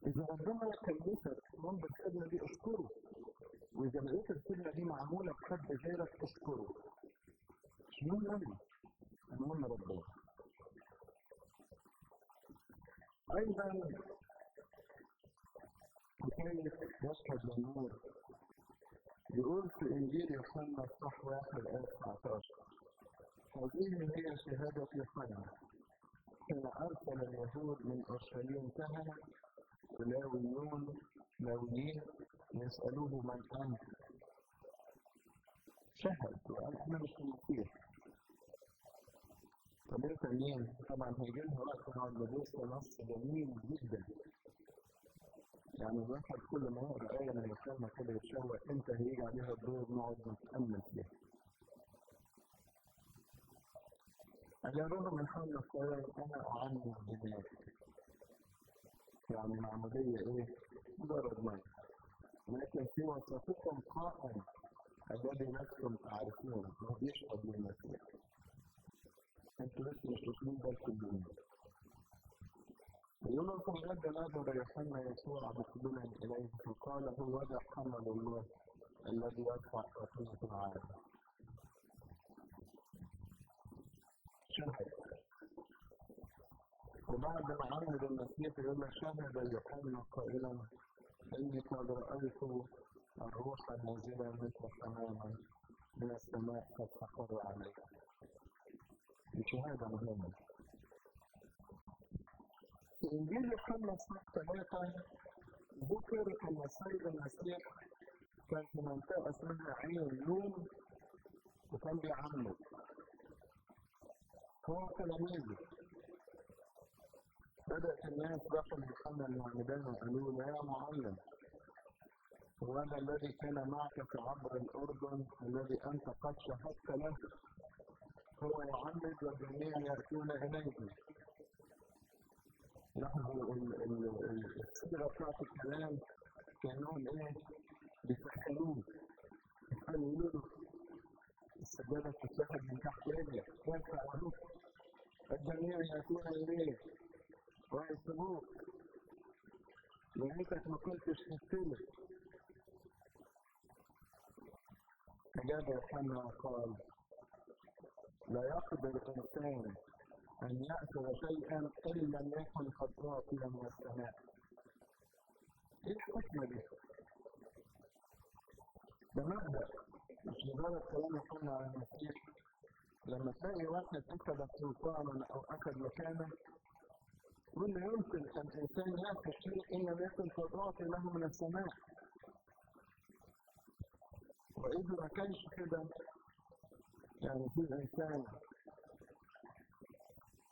اذا ربنا كلفك منذ الخدمه دي اشكره، واذا لقيت الخدمه دي معموله بحد غيرك اشكره، مش مهم المهم ربنا. ايضا حكايه يشهد للنور، يقول في انجيل يوحنا الاصحاح 1 آية 19: هذه هي شهاده يوحنا حين ارسل اليهود من اورشليم كهنه لاويين يسالوه من انت؟ شهد وقال انا مش المسيح. طب انت مين؟ طبعا هيجي لها وقت مع البدوس نص جميل جدا، يعني الواحد كل ما يقرا آية من الكلمة كده يتشوق امتى هيجي عليها الدور نقعد نتأمل فيها. على الرغم من حال الصغير أنا أعلم الجميع، يعني معمودية إيه؟ مجرد مية، لكن في وسطكم قائم الذي لستم تعرفونه هو بيشهد للمسيح. أنتوا لسه مش واخدين بالكم منه. يقولوا لكم غدا نظر يوحنا يسوع مقبلا إليه فقال هو ذا حمل الله الذي يدفع خطية العالم. شهد. وبعد ما عمد المسيح يقول لك شهد يوحنا قائلا إني قد رأيت الروح نازلا مثل حمامة من السماء قد تقر عليه. دي شهادة مهمة. في إنجيل يوحنا اصحاح 3 ذكر أن السيد المسيح كان في منطقة اسمها عين اللوم وكان بيعمد هو تلاميذه. بدأت الناس دخل يوحنا المعمدان وقالوا له يا معلم وأنا الذي كان معك في عبر الأردن الذي أنت قد شهدت له هو يعمد والجميع يأتون إليه. لاحظوا الصيغة بتاعت الكلام كأنهم إيه؟ بيسخنوه، يقولوا له السجادة تتسحب من تحت رجلك وارفع عروق الجميع يأتون إليه ويسيبوك لأنك ما كنتش تستلم. أجاب يوحنا وقال لا يقدر الإنسان أن يأخذ شيئا إن لم يكن قد أعطي من السماء. إيه الحكمة دي؟ ده مبدأ مش مجرد كلام يوحنا على المسيح. لما تلاقي واحد أخذ سلطانا أو أخذ مكانه قل لا يمكن أن الإنسان يأخذ شيء إن لم يكن قد أعطي له من السماء. وإذا ما كانش كده يعني في إنسان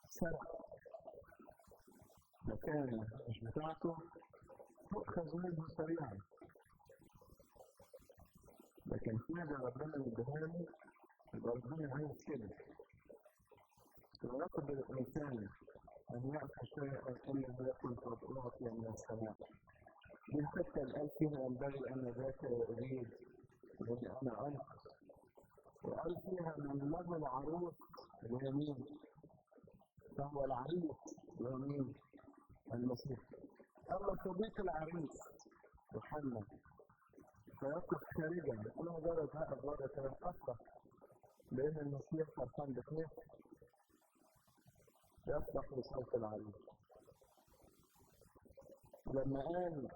سرق مكانه مش بتاعته تؤخذ منه سريعا، لكن حاجة ربنا يديهاله يبقى ربنا عايز كده. يراقب الإنسان أن يأخذ شيئا إلا يكن قد أعطي من السماء. دي الحتة اللي قال فيها ينبغي أن ذاك يريد من أنا أنقص، وقال فيها من له العروس اللي هي مين؟ فهو العريس اللي هو مين؟ المسيح. أما صديق العريس يوحنا فيقف خارجا، أنا مجرد هقف بره كلام أصلا لأن المسيح فرحان بكنيسة يصلح لصوت العريس. لما قال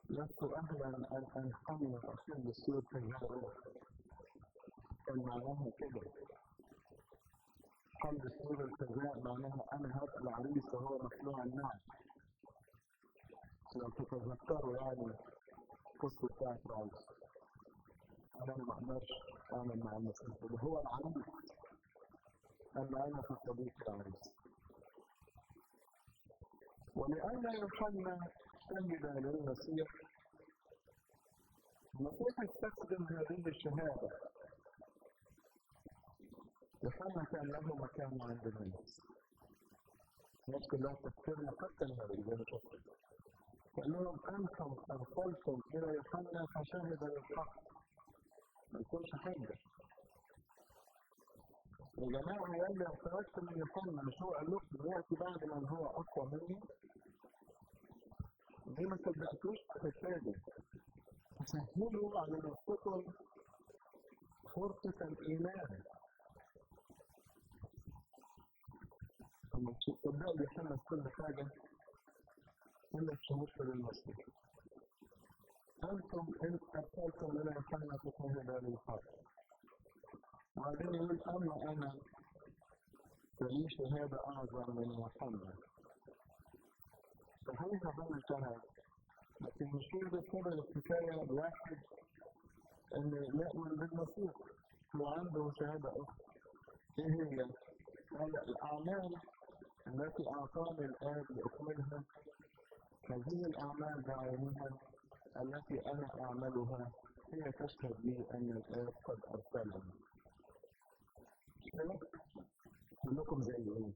لست أهلا أن أنحني أخذ السور في الجارة كان معناها كده. حمل السور الفزاء معناها أنا هبقى العريس وهو مخلوع النعم. لو تتذكروا يعني القصة بتاعت العريس، أنا ما أقدرش أعمل مع المسيح اللي هو العريس، أما أنا في صديق العريس. ولأن يوحنا شهد للمسيح، المسيح استخدم هذه الشهادة. يوحنا كان له مكان عند الناس، الناس كلها تفكرنا حتى النبي قال لهم أنتم أرسلتم إلى يوحنا فشهد للحق، ما يكونش حاجة. يا جماعة يلا ارتبطت من يوحنا، مش هو قال لكم دلوقتي بعد ما هو أقوى مني؟ دي ما صدقتوش هتتفاجئ. تسهلوا على نفسكم فرصة الإيمان. لما تصدقوا يوحنا في كل حاجة إلا الشهادة للمسيح. أنتم إن أرسلتم إلى يوحنا فشهد للحق. وبعدين يقول أما أنا فلي شهادة أعظم من يوحنا. صحيح هذا الكلام، لكن مش كده سبب الحكاية الواحد إن يؤمن بالمسيح وعنده شهادة أخرى. إيه هي؟ قال الأعمال التي أعطاني الآب لأكملها هذه الأعمال بعينها التي أنا أعملها هي تشهد لي أن الآب قد أرسلني. أقول لكم زي إيه؟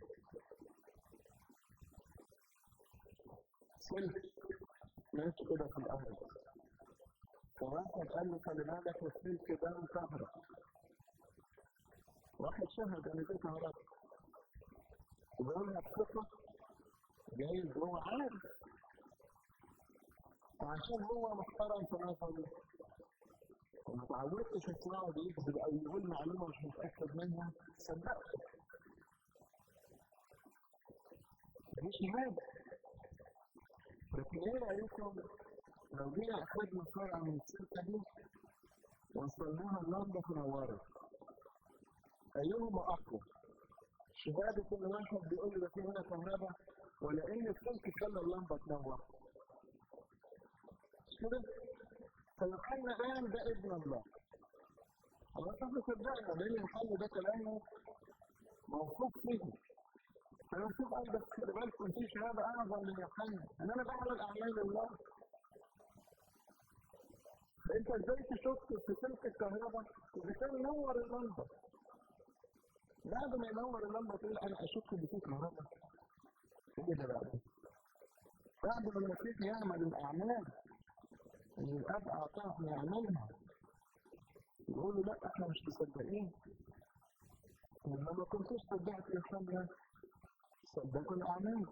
سلك ماشي كده في الأرض، فواحد قال له خلي بالك السلك ده كهرباء. واحد شهد أن ده كهرباء وبيقول لك ثقة جايز هو عارف، وعشان هو محترم في نظري وما تعودتش اسمعه بيكذب أو يقول معلومة مش متأكد منها صدقته. دي شهادة. لكن إيه رأيكم لو جينا أخذنا فرع من السلكة دي وصلناها اللمبة تنورت؟ أيهما أقوى؟ شهادة كل واحد بيقول لي في هنا كهرباء ولا إن السلك خلى اللمبة تنور؟ كده؟ فيوحنا قال ده ابن الله. الله تعالى صدقنا لأن الحل ده كلامه موثوق فيه. فيوسف قال بس خلي بالكم في شهادة أعظم من يوحنا إن أنا بعمل أعمال الله. أنت إزاي تشك في سلك الكهرباء إذا كان نور اللمبة؟ بعد ما ينور اللمبة تقول أنا أشك إن في كهرباء. إيه ده بقى؟ بعد ما المسيح يعمل الأعمال اللي الأب أعطاه يعملها يقولوا لا إحنا مش مصدقين. لما ما كنتوش صدقت يوحنا صدقوا الأعمال.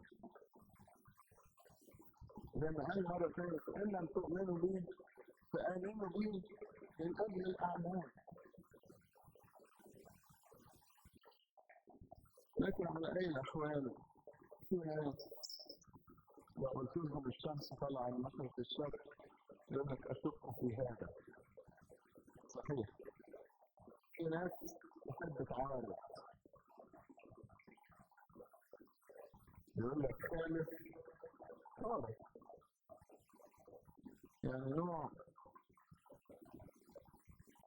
زي ما قال مرة ثانية فإن لم تؤمنوا بي فآمنوا بي من أجل الأعمال. لكن على أي الأحوال في ناس لو قلت لهم الشمس طالعة من مشرق الشرق يقول لك أشك في هذا. صحيح. في ناس تحب تعارض يقول لك ثالث طارق، يعني نوع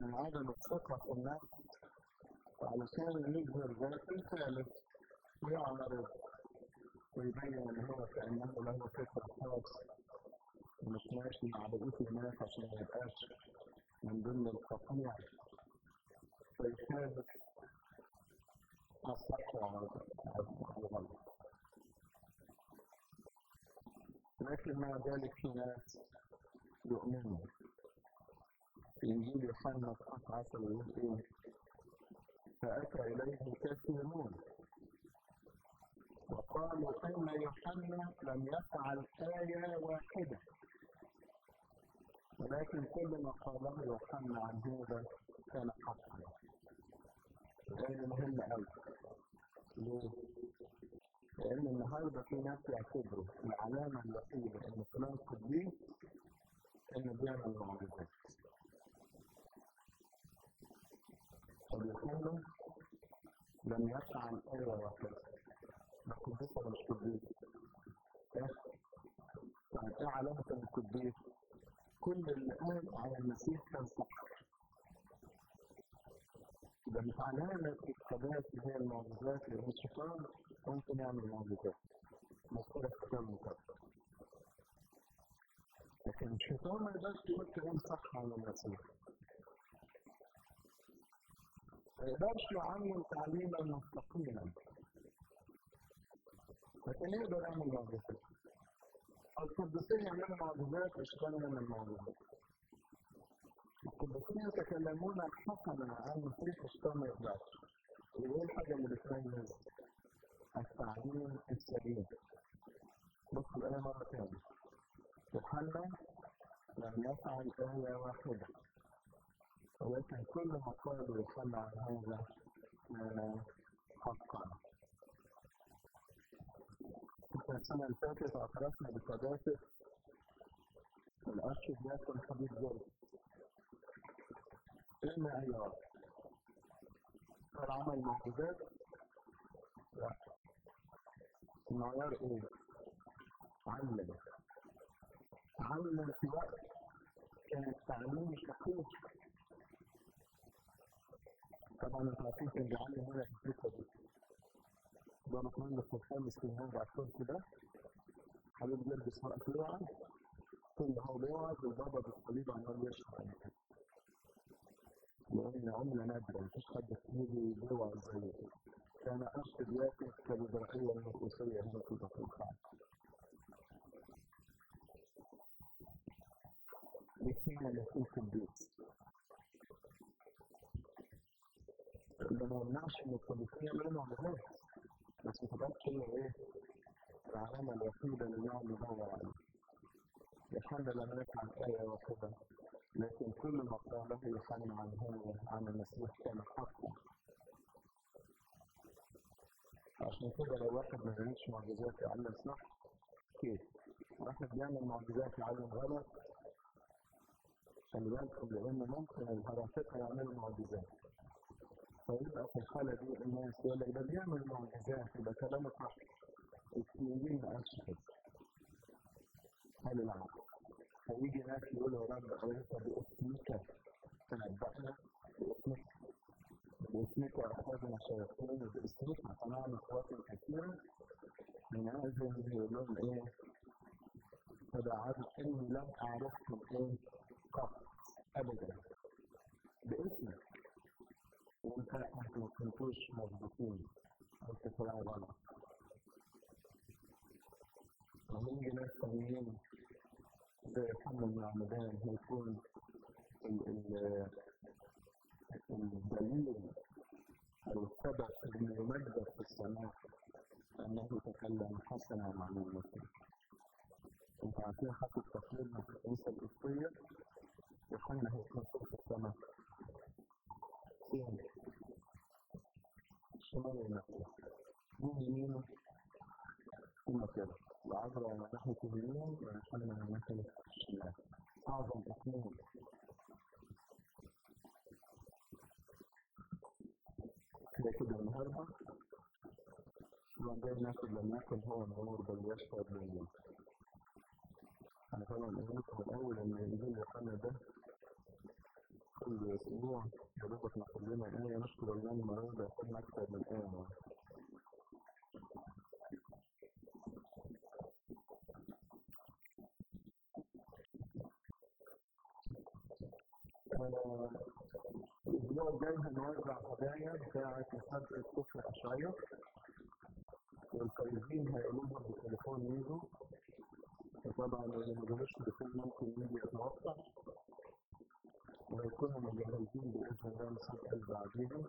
من عدم الثقة في النفس علشان يظهر ذات الثالث ويعرض ويبين ان هو كأنه له فكر خاص ومش ماشي مع بقية الناس عشان ما يبقاش من ضمن القطيع فيشارك الصح والغلط. لكن مع ذلك في ناس يؤمنون. في انجيل يوحنا الاصحاح 10 يقول ايه؟ فأتى إليه كثيرون وقالوا إن يوحنا لم يفعل آية واحدة، ولكن كل ما قاله يوحنا عن هذا كان حقا. الآية مهمة أوي. ليه؟ لأن النهارده في ناس يعتبروا العلامة الوحيدة إن فلان قديس إنه بيعمل معجزات. طب يوحنا لم يفعل آية واحدة، ده قديس ولا مش قديس؟ طيب إيه علامة القديس؟ كل اللي قال على المسيح كان صح. ده مش علامة الثبات اللي هي المعجزات، لأن الشيطان ممكن يعمل معجزات مذكورة في الكتاب المقدس. لكن الشيطان ما يقدرش يقول كلام صح عن المسيح. ما يقدرش يعلم تعليما مستقيما. لكن يقدر يعمل معجزات. القديسين يعملوا معجزات والشيطان يعمل معجزات. القديسين يتكلمون حسنا عن المسيح والشيطان ما يقدرش. يقول حاجة من الاثنين، التعليم السليم. بص الآية مرة ثانية. يوحنا لم يفعل آية واحدة، ولكن كل ما قال يوحنا عن هذا كان حقا. في السنة اللي فاتت اعترفنا بقداسة الأرشدياكون الحبيب جورج. إيه المعيار؟ هل عمل معجزات؟ لا. المعيار إيه؟ علم في وقت كان التعليم صحيح. طبعا انتوا عارفين كان بيعلم هنا في الحته دي. ده مهندس الخامس في الموضع الكورس ده. حبيب جرجس وقت يوعظ، كل هو بيوعظ والبابا بالصليب عمال يشرح. لأن عملة نادرة مفيش حد يجي بيوعظ زي كده. كان أرشد ياكل كالإدراكية المرؤوسية هنا في الدقيقة. الاثنين اللي في البيت. ده ما يمنعش ان القديسين يعملوا معجزات، بس ما تبقاش هي ايه؟ العلامة الوحيدة اللي نقعد ندور عليها. يوحنا لم يفعل آية واحدة، لكن كل ما قاله يوحنا عن هذا عن المسيح كان حقا. عشان كده لو واحد ما بيعملش معجزات يعلم صح، كيف؟ واحد بيعمل معجزات يعلم غلط، خلي بالكم لأن ممكن الهرافقة يعملوا معجزات. فيبقى في الحالة دي الناس يقول لك ده بيعمل معجزات، يبقى كلامه صح. السنين ما قالش كده. هل العقل؟ هيجي ناس يقولوا يا رب أنت باسمك تنبأنا، باسمك أخرجنا شياطين، باسمك صنعنا قوات كثيرة. من هذا يقول لهم إيه؟ فدعوت إني لم أعرفكم إيه؟ قط أبدا. باسمك. وانت ما كنتوش مضبوطين، قلت كلام غلط. ومن ناس تانيين زي محمد المعمدان هيكون الدليل او السبب اللي يمجد في السماء انه يتكلم حسنا عن المسيح. انتوا عارفين حتى التقليد في الكنيسه القبطيه يوحنا هيكون في السماء فين؟ شمال المسيح. مين يمينه؟ ثم كده العذراء من ناحية اليمين ويوحنا من ناحية الشمال. أعظم اثنين. كده النهارده وجاي ناكل لما ناكل هو النور بل يشهد لله. أنا طبعا قلت لكم الأول إن إنجيل يوحنا ده كل أسبوع يا دوبك ناخد لنا آية نشكر الله المرة يكون أكتر من آية. الأسبوع الجاي هنوزع هدايا بتاعة مسابقة طفل أشعية، والفايزين هيقولوا لهم بالتليفون يجوا، وطبعا اللي ما جابوش تليفون ممكن يجي يتوقع، وهيكونوا مجهزين بإذن الله مسابقة بعديهم.